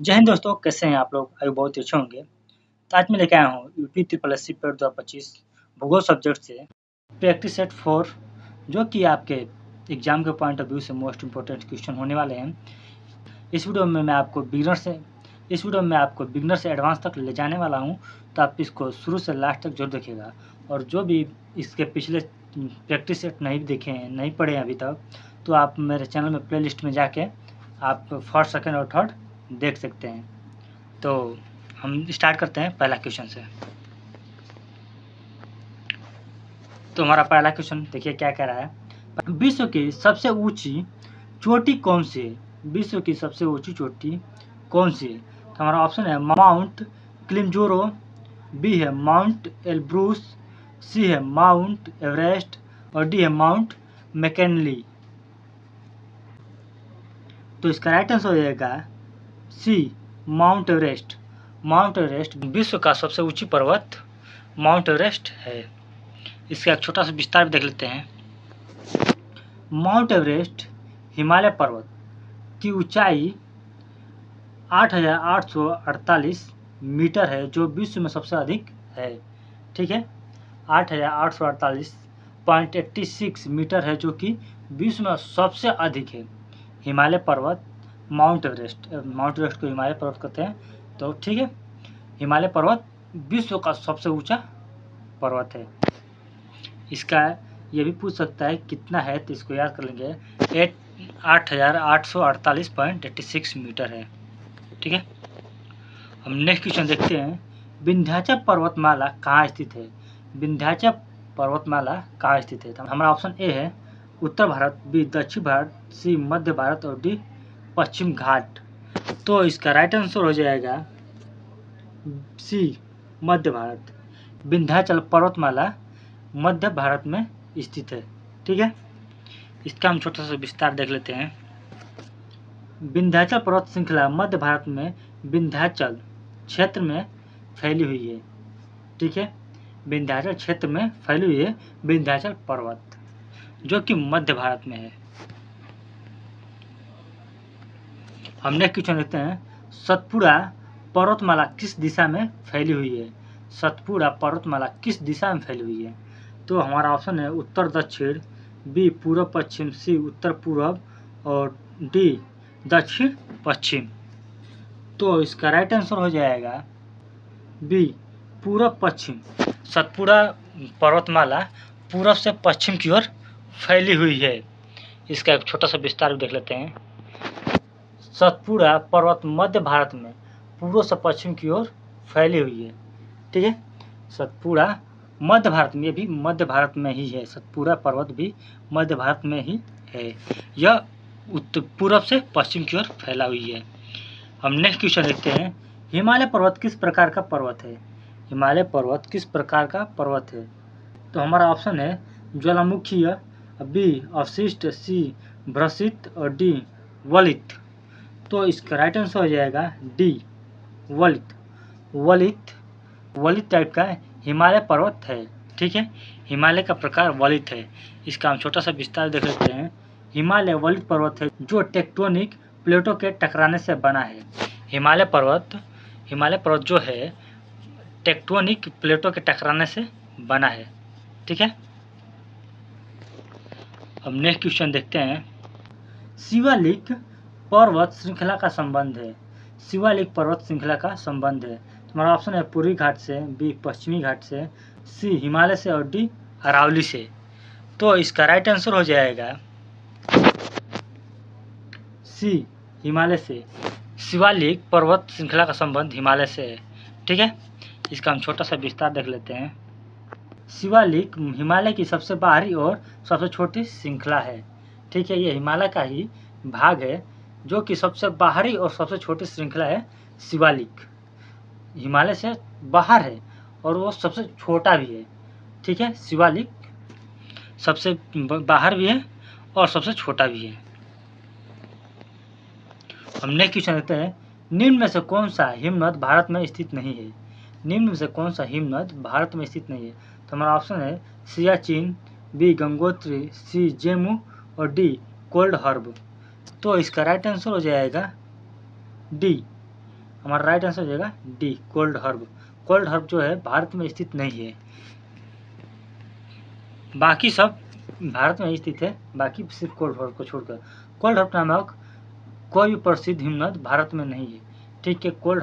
जय हिंद दोस्तों, कैसे हैं आप लोग? अभी बहुत अच्छे होंगे। तो आज मैं लेके आया हूँ यूपी ट्रिपल एस सी पेड 2025 भूगोल सब्जेक्ट से प्रैक्टिस सेट 4, जो कि आपके एग्जाम के पॉइंट ऑफ व्यू से मोस्ट इंपॉर्टेंट क्वेश्चन होने वाले हैं। इस वीडियो में मैं आपको बिगनर से एडवांस तक ले जाने वाला हूँ, तो आप इसको शुरू से लास्ट तक जरूर देखिएगा। और जो भी इसके पिछले प्रैक्टिस सेट नहीं देखे हैं, नहीं पढ़े हैं अभी तक, तो आप मेरे चैनल में प्ले लिस्ट में जाके आप फर्स्ट, सेकेंड और थर्ड देख सकते हैं। तो हम स्टार्ट करते हैं पहला क्वेश्चन से। तो हमारा पहला क्वेश्चन देखिए क्या कह रहा है। विश्व की सबसे ऊंची चोटी कौन सी है? विश्व की सबसे ऊंची चोटी कौन सी है? तो हमारा ऑप्शन है माउंट किलिमंजारो, बी है माउंट एलब्रूस, सी है माउंट एवरेस्ट और डी है माउंट मैकिनली। तो इसका राइट आंसर हो जाएगा सी, माउंट एवरेस्ट। माउंट एवरेस्ट विश्व का सबसे ऊंची पर्वत माउंट एवरेस्ट है। इसका एक छोटा सा विस्तार भी देख लेते हैं। माउंट एवरेस्ट हिमालय पर्वत की ऊंचाई 8,848 मीटर है, जो विश्व में सबसे अधिक है। ठीक है, 8,848.86 मीटर है, जो कि विश्व में सबसे अधिक है। हिमालय पर्वत माउंट एवरेस्ट को हिमालय पर्वत कहते हैं। तो ठीक है, हिमालय पर्वत विश्व का सबसे ऊंचा पर्वत है। इसका ये भी पूछ सकता है कितना है, तो इसको याद कर लेंगे। 8,848.86 मीटर है। ठीक है, हम नेक्स्ट क्वेश्चन देखते हैं। विंध्याचल पर्वतमाला कहाँ स्थित है? विंध्याचल पर्वतमाला कहाँ स्थित है? तो हमारा ऑप्शन ए है उत्तर भारत, बी दक्षिण भारत, सी मध्य भारत और डी पश्चिम घाट। तो इसका राइट आंसर हो जाएगा सी, मध्य भारत। विंध्याचल पर्वतमाला मध्य भारत में स्थित है। ठीक है, इसका हम छोटा सा विस्तार देख लेते हैं। विंध्याचल पर्वत श्रृंखला मध्य भारत में विंध्याचल क्षेत्र में फैली हुई है। ठीक है, विंध्याचल क्षेत्र में फैली हुई है विंध्याचल पर्वत, जो कि मध्य भारत में है। हम नेक्स्ट क्वेश्चन देखते हैं। सतपुड़ा पर्वतमाला किस दिशा में फैली हुई है? सतपुड़ा पर्वतमाला किस दिशा में फैली हुई है? तो हमारा ऑप्शन है उत्तर दक्षिण, बी पूर्व पश्चिम, सी उत्तर पूर्व और डी दक्षिण पश्चिम। तो इसका राइट आंसर हो जाएगा बी, पूर्व पश्चिम। सतपुड़ा पर्वतमाला पूर्व से पश्चिम की ओर फैली हुई है। इसका एक छोटा सा विस्तार भी देख लेते हैं। सतपुड़ा पर्वत मध्य भारत में पूर्व से पश्चिम की ओर फैली हुई है। ठीक है, सतपुड़ा मध्य भारत में, ये भी मध्य भारत में ही है। सतपुड़ा पर्वत भी मध्य भारत में ही है। यह उत्तर पूर्व से पश्चिम की ओर फैला हुई है। हम नेक्स्ट क्वेश्चन देखते हैं। हिमालय पर्वत किस प्रकार का पर्वत है? हिमालय पर्वत किस प्रकार का पर्वत है? तो हमारा ऑप्शन है ज्वालामुखीय, बी अवशिष्ट, सी भ्रसित और डी वलित। तो इसका राइट आंसर हो जाएगा डी वलित। वलित टाइप का हिमालय पर्वत है। ठीक है, हिमालय का प्रकार वलित है। इसका हम छोटा सा विस्तार देख लेते हैं। हिमालय वलित पर्वत है, जो टेक्टोनिक प्लेटों के टकराने से बना है। हिमालय पर्वत जो है टेक्टोनिक प्लेटों के टकराने से बना है। ठीक है, अब नेक्स्ट क्वेश्चन देखते हैं। शिवालिक पर्वत श्रृंखला का संबंध है। शिवालिक पर्वत श्रृंखला का संबंध है। हमारा ऑप्शन है पूर्वी घाट से, बी पश्चिमी घाट से, सी हिमालय से और डी अरावली से। तो इसका राइट आंसर हो जाएगा सी, हिमालय से। शिवालिक पर्वत श्रृंखला का संबंध हिमालय से है। ठीक है, इसका हम छोटा सा विस्तार देख लेते हैं। शिवालिक हिमालय की सबसे बाहरी और सबसे छोटी श्रृंखला है। ठीक है, ये हिमालय का ही भाग है, जो कि सबसे बाहरी और सबसे छोटी श्रृंखला है। शिवालिक हिमालय से बाहर है और वो सबसे छोटा भी है। ठीक है, शिवालिक सबसे बाहर भी है और सबसे छोटा भी है। हम नेक्स्ट क्वेश्चन देखते हैं। निम्न में से कौन सा हिमनद भारत में स्थित नहीं है? निम्न में से कौन सा हिमनद भारत में स्थित नहीं है? तो हमारा ऑप्शन है सियाचिन, बी गंगोत्री, सी जेमू और डी कोल्ड हर्ब। तो इसका राइट आंसर हो जाएगा डी हमारा राइट आंसर हो जाएगा D, cold herb. Cold herb जो है भारत में स्थित नहीं है, बाकी सब भारत में स्थित है, बाकी सिर्फ कोल्ड हर्ब को छोड़कर। कोल्ड हर्ब नामक कोई भी प्रसिद्ध हिमनद भारत में नहीं है, ठीक है। कोल्ड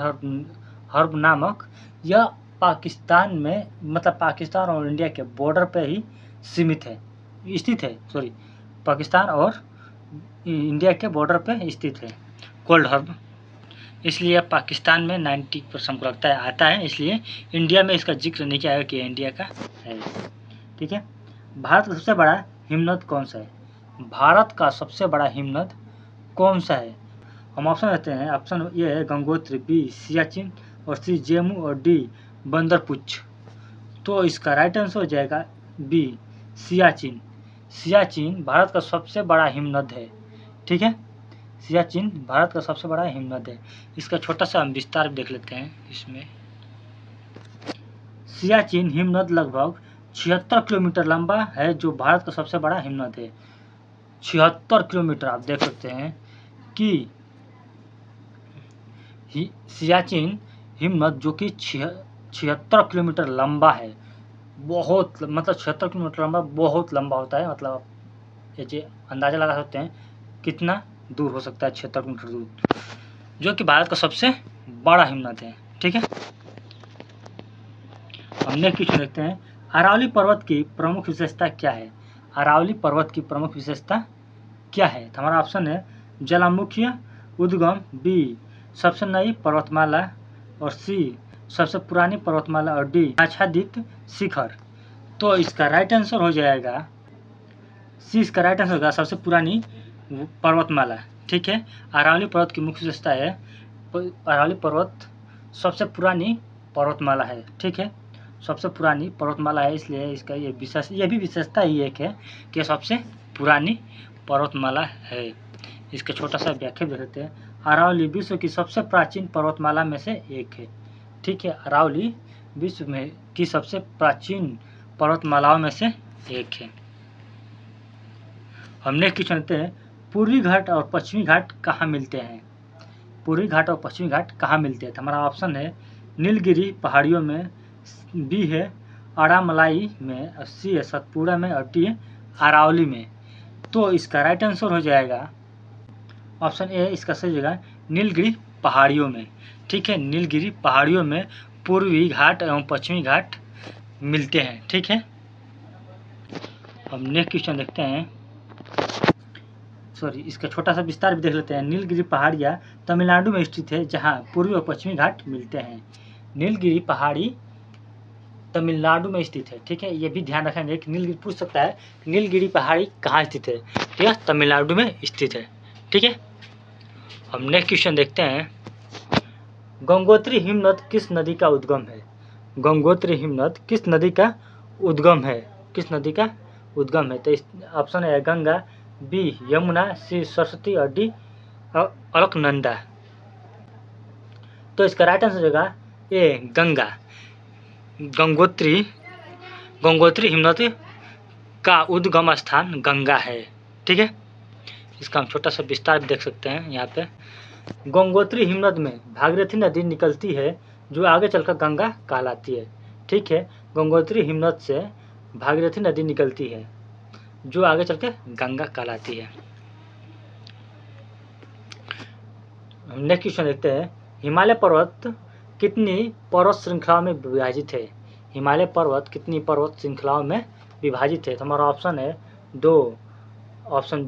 हर्ब नामक यह पाकिस्तान में, मतलब पाकिस्तान और इंडिया के बॉर्डर पे ही सीमित है, स्थित है, सॉरी, पाकिस्तान और इंडिया के बॉर्डर पे स्थित है कोल्ड हर्ब, इसलिए पाकिस्तान में 90% हमको लगता है आता है, इसलिए इंडिया में इसका जिक्र नहीं किया गया कि इंडिया का है, ठीक है। भारत का सबसे बड़ा हिमनद कौन सा है? भारत का सबसे बड़ा हिमनद कौन सा है? हम ऑप्शन देते हैं। ऑप्शन ए है गंगोत्री, बी सियाचिन, और सी जेमू, और डी बंदरपुच्छ। तो इसका राइट आंसर हो जाएगा बी सियाचिन। सियाचिन भारत का सबसे बड़ा हिमनद है, ठीक है। सियाचिन भारत का सबसे बड़ा हिमनद है। इसका छोटा सा हम विस्तार देख लेते हैं। इसमें सियाचिन हिमनद लगभग 76 किलोमीटर लंबा है, जो भारत का सबसे बड़ा हिमनद है। 76 किलोमीटर आप देख सकते हैं कि सियाचिन हिमनद जो कि 76 किलोमीटर लंबा है, बहुत, मतलब 76 किलोमीटर लंबा बहुत लंबा होता है, मतलब ये अंदाज़ा लगा सकते हैं कितना दूर हो सकता है, 76 किलोमीटर दूर, जो कि भारत का सबसे बड़ा हिमनद है, ठीक है। हम नेक्स्ट क्वेश्चन देखते हैं। अरावली पर्वत की प्रमुख विशेषता क्या है? अरावली पर्वत की प्रमुख विशेषता क्या है? तो हमारा ऑप्शन है ज्वालामुखीय उद्गम, बी सबसे नई पर्वतमाला, और सी सबसे पुरानी पर्वतमाला, और डी आच्छादित शिखर। तो इसका राइट आंसर हो जाएगा सी, इसका राइट आंसर होगा सबसे पुरानी पर्वतमाला, ठीक है। अरावली पर्वत की मुख्य विशेषता है, अरावली पर्वत सबसे पुरानी पर्वतमाला है, ठीक है, सबसे पुरानी पर्वतमाला है, इसलिए इसका ये भी विशेषता ही एक है कि सबसे पुरानी पर्वतमाला है। इसका छोटा सा व्याख्या दे देते हैं। अरावली विश्व की सबसे प्राचीन पर्वतमाला में से एक है, ठीक है। अरावली विश्व में की सबसे प्राचीन पर्वतमालाओं में से एक है। हमने क्वेश्चन लेते हैं, पूर्वी घाट और पश्चिमी घाट कहाँ मिलते हैं? पूर्वी घाट और पश्चिमी घाट कहाँ मिलते हैं? तो हमारा ऑप्शन है नीलगिरी पहाड़ियों में, बी है आड़ामलाई में, और सी है सतपुड़ा में, और डी है अरावली में। तो इसका राइट आंसर हो जाएगा ऑप्शन ए, इसका सही जगह नीलगिरी पहाड़ियों में, ठीक है। नीलगिरी पहाड़ियों में पूर्वी घाट एवं पश्चिमी घाट मिलते हैं, ठीक है। हम नेक्स्ट क्वेश्चन देखते हैं, सॉरी, इसका छोटा सा विस्तार भी देख लेते हैं। नीलगिरी पहाड़ियाँ तमिलनाडु में स्थित है, जहाँ पूर्वी और पश्चिमी घाट मिलते हैं। नीलगिरी पहाड़ी तमिलनाडु में स्थित है, ठीक है। ये भी ध्यान रखेंगे कि नीलगिरी पूछ सकता है नीलगिरी पहाड़ी कहाँ स्थित है, तो यह तमिलनाडु में स्थित है, ठीक है। हम नेक्स्ट क्वेश्चन देखते हैं। गंगोत्री हिमनद किस नदी का उद्गम है? गंगोत्री हिमनद किस नदी का उद्गम है? किस नदी का उद्गम है? तो इस ऑप्शन है गंगा, बी यमुना, सी सरस्वती, और डी अलकनंदा। तो इसका राइट आंसर होगा ए गंगा। गंगोत्री हिमनद का उद्गम स्थान गंगा है, ठीक है। इसका हम छोटा सा विस्तार भी देख सकते हैं यहाँ पे। गंगोत्री हिमनद में भागीरथी नदी निकलती है, जो आगे चलकर गंगा कहलाती है, ठीक है। गंगोत्री हिमनद से भागीरथी नदी निकलती है, जो आगे चलकर गंगा कहलाती है। नेक्स्ट क्वेश्चन देखते हैं। हिमालय पर्वत कितनी पर्वत श्रृंखलाओं में विभाजित है? हिमालय पर्वत कितनी पर्वत श्रृंखलाओं में विभाजित है? तो हमारा ऑप्शन है 2, ऑप्शन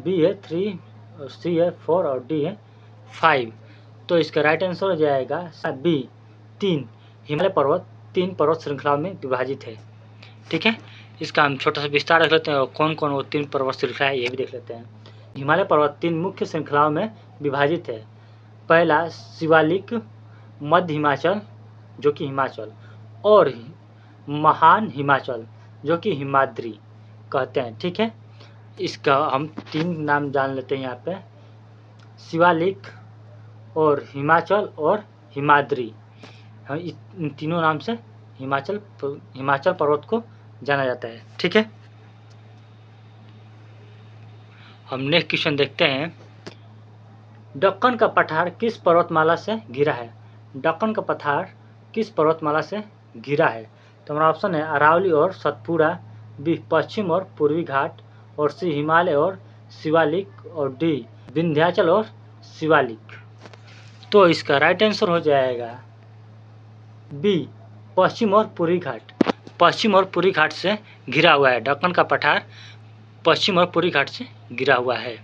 बी है 3, सी है 4, और डी है 5। तो इसका राइट आंसर हो जाएगा बी 3। हिमालय पर्वत 3 पर्वत श्रृंखलाओं में विभाजित है, ठीक है। इसका हम छोटा सा विस्तार देख लेते हैं और कौन कौन वो 3 पर्वत श्रृंखला है ये भी देख लेते हैं। हिमालय पर्वत 3 मुख्य श्रृंखलाओं में विभाजित है। पहला शिवालिक, मध्य हिमाचल जो कि हिमाचल, और महान हिमाचल जो कि हिमाद्री कहते हैं, ठीक है। इसका हम 3 नाम जान लेते हैं यहाँ पे, शिवालिक और हिमाचल और हिमाद्री। इन तीनों नाम से हिमाचल पर्वत को जाना जाता है, ठीक है। हम नेक्स्ट क्वेश्चन देखते हैं। दक्कन का पठार किस पर्वतमाला से घिरा है? दक्कन का पठार किस पर्वतमाला से घिरा है? तो हमारा ऑप्शन है अरावली और सतपुड़ा, बी पश्चिम और पूर्वी घाट, और सी हिमालय और शिवालिक, और डी विंध्याचल और शिवालिक। तो इसका राइट आंसर हो जाएगा बी पश्चिम और पूर्वी घाट। पश्चिम और पूर्वी घाट से घिरा हुआ है। दक्कन का पठार पश्चिम और पूर्वी घाट से घिरा हुआ है।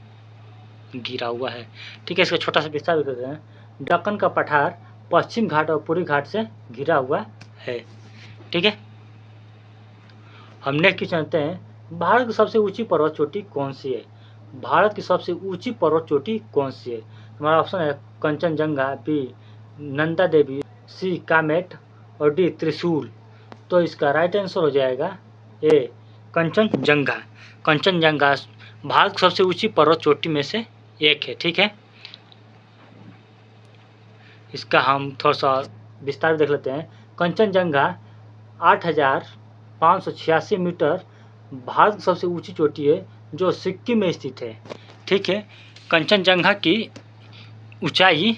ठीक है, इसका छोटा सा विस्तार भी करते हैं। दक्कन का पठार पश्चिम घाट और पूर्वी घाट से घिरा हुआ है। ठीक है, हम नेक्स्ट क्वेश्चन जानते हैं, भारत की सबसे ऊंची पर्वत चोटी कौन सी है? भारत की सबसे ऊंची पर्वत चोटी कौन सी है? हमारा ऑप्शन है कंचनजंगा, बी नंदा देवी, सी कामेट, और डी त्रिशूल। तो इसका राइट आंसर हो जाएगा ए कंचनजंगा। कंचनजंगा भारत की सबसे ऊंची पर्वत चोटी में से एक है। ठीक है, इसका हम थोड़ा सा विस्तार देख लेते हैं। कंचनजंगा 8,586 मीटर भारत की सबसे ऊंची चोटी है जो सिक्किम में स्थित है। ठीक है, कंचनजंगा की ऊंचाई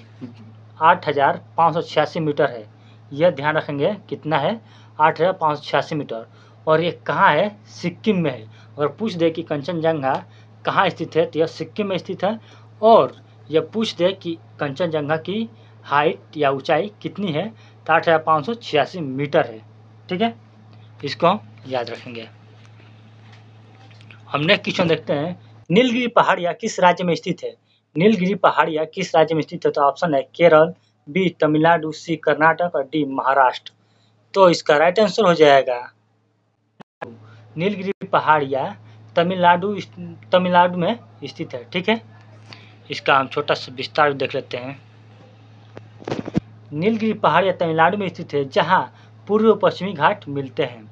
8,586 मीटर है। यह ध्यान रखेंगे कितना है, 8,586 मीटर। और ये कहाँ है? सिक्किम में है। और पूछ दे कि कंचनजंगा कहाँ स्थित है, तो यह सिक्किम में स्थित है। और यह पूछ दे कि कंचनजंगा की हाइट या ऊंचाई कितनी है, तो 8,586 मीटर है। ठीक है, इसको हम याद रखेंगे। हमने क्वेश्चन देखते हैं, नीलगिरी पहाड़ियाँ किस राज्य में स्थित है? नीलगिरी पहाड़ियाँ किस राज्य में स्थित है? तो ऑप्शन है केरल, बी तमिलनाडु, सी कर्नाटक, और डी महाराष्ट्र। तो इसका राइट आंसर हो जाएगा नीलगिरी पहाड़ियाँ तमिलनाडु में स्थित है। ठीक है, इसका हम छोटा सा विस्तार देख लेते हैं। नीलगिरी पहाड़ियाँ तमिलनाडु में स्थित है, जहाँ पूर्वी और पश्चिमी घाट मिलते हैं।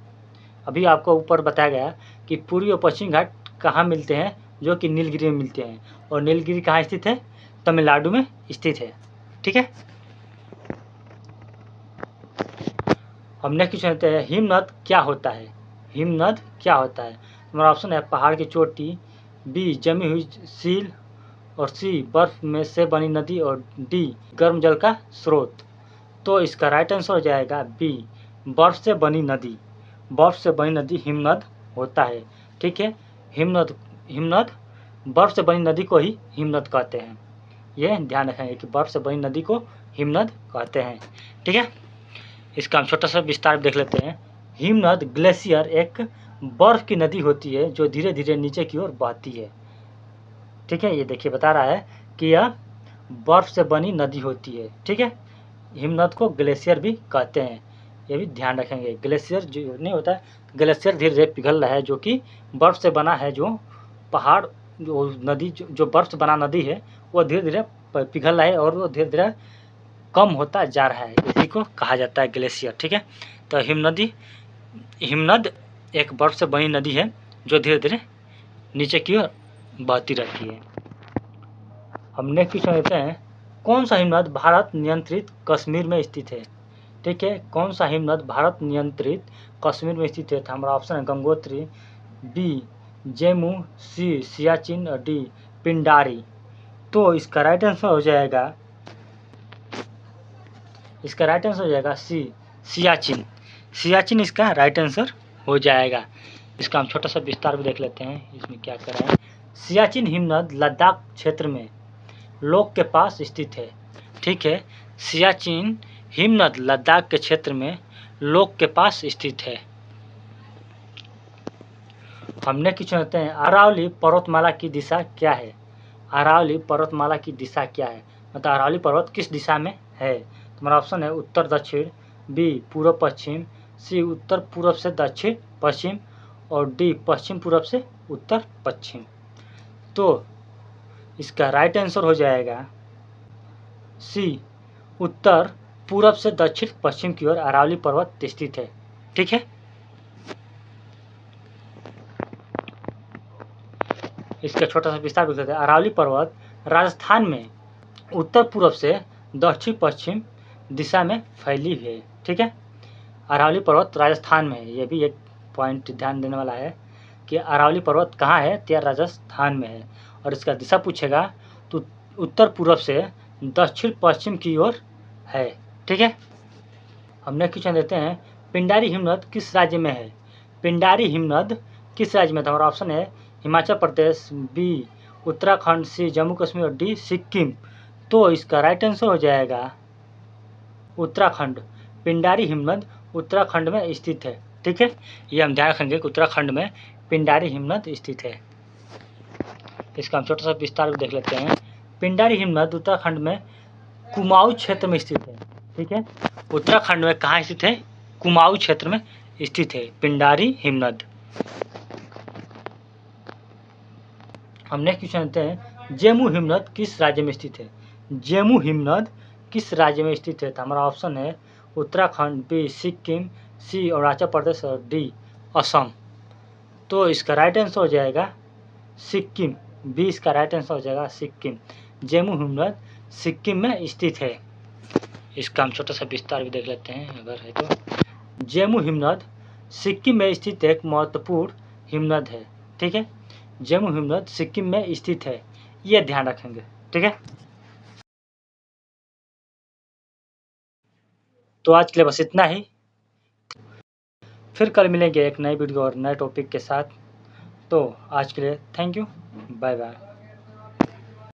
अभी आपको ऊपर बताया गया कि पूर्वी और पश्चिमी घाट कहाँ मिलते हैं, जो कि नीलगिरी में मिलते हैं। और नीलगिरी कहाँ स्थित है? तमिलनाडु में स्थित है। ठीक है, हम नेक्स्ट क्वेश्चन लेते हैं, हिमनद क्या होता है? हिमनद क्या होता है? हमारा ऑप्शन है पहाड़ की चोटी, बी जमी हुई झील, और सी बर्फ में से बनी नदी, और डी गर्म जल का स्रोत। तो इसका राइट आंसर हो जाएगा बी बर्फ से बनी नदी। बर्फ से बनी नदी हिमनद होता है। ठीक है, हिमनद बर्फ से बनी नदी को ही हिमनद कहते हैं। ये ध्यान रखेंगे कि बर्फ से बनी नदी को हिमनद कहते हैं। ठीक है, इसका हम छोटा सा विस्तार देख लेते हैं। हिमनद ग्लेशियर एक बर्फ की नदी होती है जो धीरे धीरे नीचे की ओर बहती है। ठीक है, ये देखिए बता रहा है कि यह बर्फ से बनी नदी होती है। ठीक है, हिमनद को ग्लेशियर भी कहते हैं, ये भी ध्यान रखेंगे। ग्लेशियर जो नहीं होता है, ग्लेशियर धीरे धीरे पिघल रहा है, जो कि बर्फ से बना है। जो पहाड़ जो नदी जो बर्फ से बना नदी है, वो धीरे धीरे पिघल रहा है और वो धीरे धीरे कम होता जा रहा है। इसी को कहा जाता है ग्लेशियर। ठीक है, तो हिमनद एक बर्फ से बनी नदी है जो धीरे धीरे नीचे की ओर बहती रहती है। हम नेक्स्ट क्वेश्चन लेते हैं, कौन सा हिमनद भारत नियंत्रित कश्मीर में स्थित है? ठीक है, कौन सा हिमनद भारत नियंत्रित कश्मीर में स्थित है? तो हमारा ऑप्शन है गंगोत्री, बी जेमू, सी सियाचिन, और डी पिंडारी। तो इसका राइट आंसर हो जाएगा सी सियाचिन। सियाचिन इसका राइट आंसर हो जाएगा। इसका हम छोटा सा विस्तार भी देख लेते हैं, इसमें क्या कर रहा है। सियाचिन हिमनद लद्दाख क्षेत्र में लोक के पास स्थित है। ठीक है, सियाचिन हिमनद लद्दाख के क्षेत्र में लोक के पास स्थित है। हमने क्वेश्चन लेते हैं, अरावली पर्वतमाला की दिशा क्या है? अरावली पर्वतमाला की दिशा क्या है? मतलब अरावली पर्वत किस दिशा में है? हमारा ऑप्शन है उत्तर दक्षिण, बी पूर्व पश्चिम, सी उत्तर पूर्व से दक्षिण पश्चिम, और डी पश्चिम पूर्व से उत्तर पश्चिम। तो इसका राइट आंसर हो जाएगा सी उत्तर पूर्व से दक्षिण पश्चिम की ओर अरावली पर्वत स्थित है। ठीक है, इसका छोटा सा विस्तार भी करते हैं। अरावली पर्वत राजस्थान में उत्तर पूर्व से दक्षिण पश्चिम दिशा में फैली है। ठीक है, अरावली पर्वत राजस्थान में है। ये भी एक पॉइंट ध्यान देने वाला है कि अरावली पर्वत कहाँ है, तो राजस्थान में है। और इसका दिशा पूछेगा तो उत्तर पूर्व से दक्षिण पश्चिम की ओर है। ठीक ठीक है। हम नेक्स्ट क्वेश्चन देते हैं, पिंडारी हिमनद किस राज्य में है? पिंडारी हिमनद किस राज्य में था? हमारा ऑप्शन है हिमाचल प्रदेश, बी उत्तराखंड, सी जम्मू कश्मीर और डी सिक्किम। तो इसका राइट आंसर हो जाएगा उत्तराखंड। पिंडारी हिमनद उत्तराखंड में स्थित है। ठीक है, ये हम ध्यान रखेंगे कि उत्तराखंड में पिंडारी हिमनद स्थित है। इसका हम छोटा सा विस्तार भी देख लेते हैं। पिंडारी हिमनद उत्तराखंड में कुमाऊं क्षेत्र में स्थित है। ठीक है, उत्तराखंड में कहाँ स्थित है? कुमाऊं क्षेत्र में स्थित है पिंडारी हिमनद। हम नेक्स्ट क्वेश्चन लेते हैं, जेमू हिमनद किस राज्य में स्थित है? जेमू हिमनद किस राज्य में स्थित है? तो हमारा ऑप्शन है उत्तराखंड, बी सिक्किम, सी अरुणाचल प्रदेश और डी असम। तो इसका राइट आंसर हो जाएगा सिक्किम। बी इसका राइट आंसर हो जाएगा सिक्किम। जेमू हिमनद सिक्किम में स्थित है। इसका हम छोटा सा विस्तार भी देख लेते हैं अगर है तो। जेमू हिमनद सिक्किम में स्थित एक महत्वपूर्ण हिमनद है। ठीक है, जेमू हिमनद सिक्किम में स्थित है, ये ध्यान रखेंगे। ठीक है, तो आज के लिए बस इतना ही। फिर कल मिलेंगे एक नई वीडियो और नए टॉपिक के साथ। तो आज के लिए थैंक यू, बाय बाय।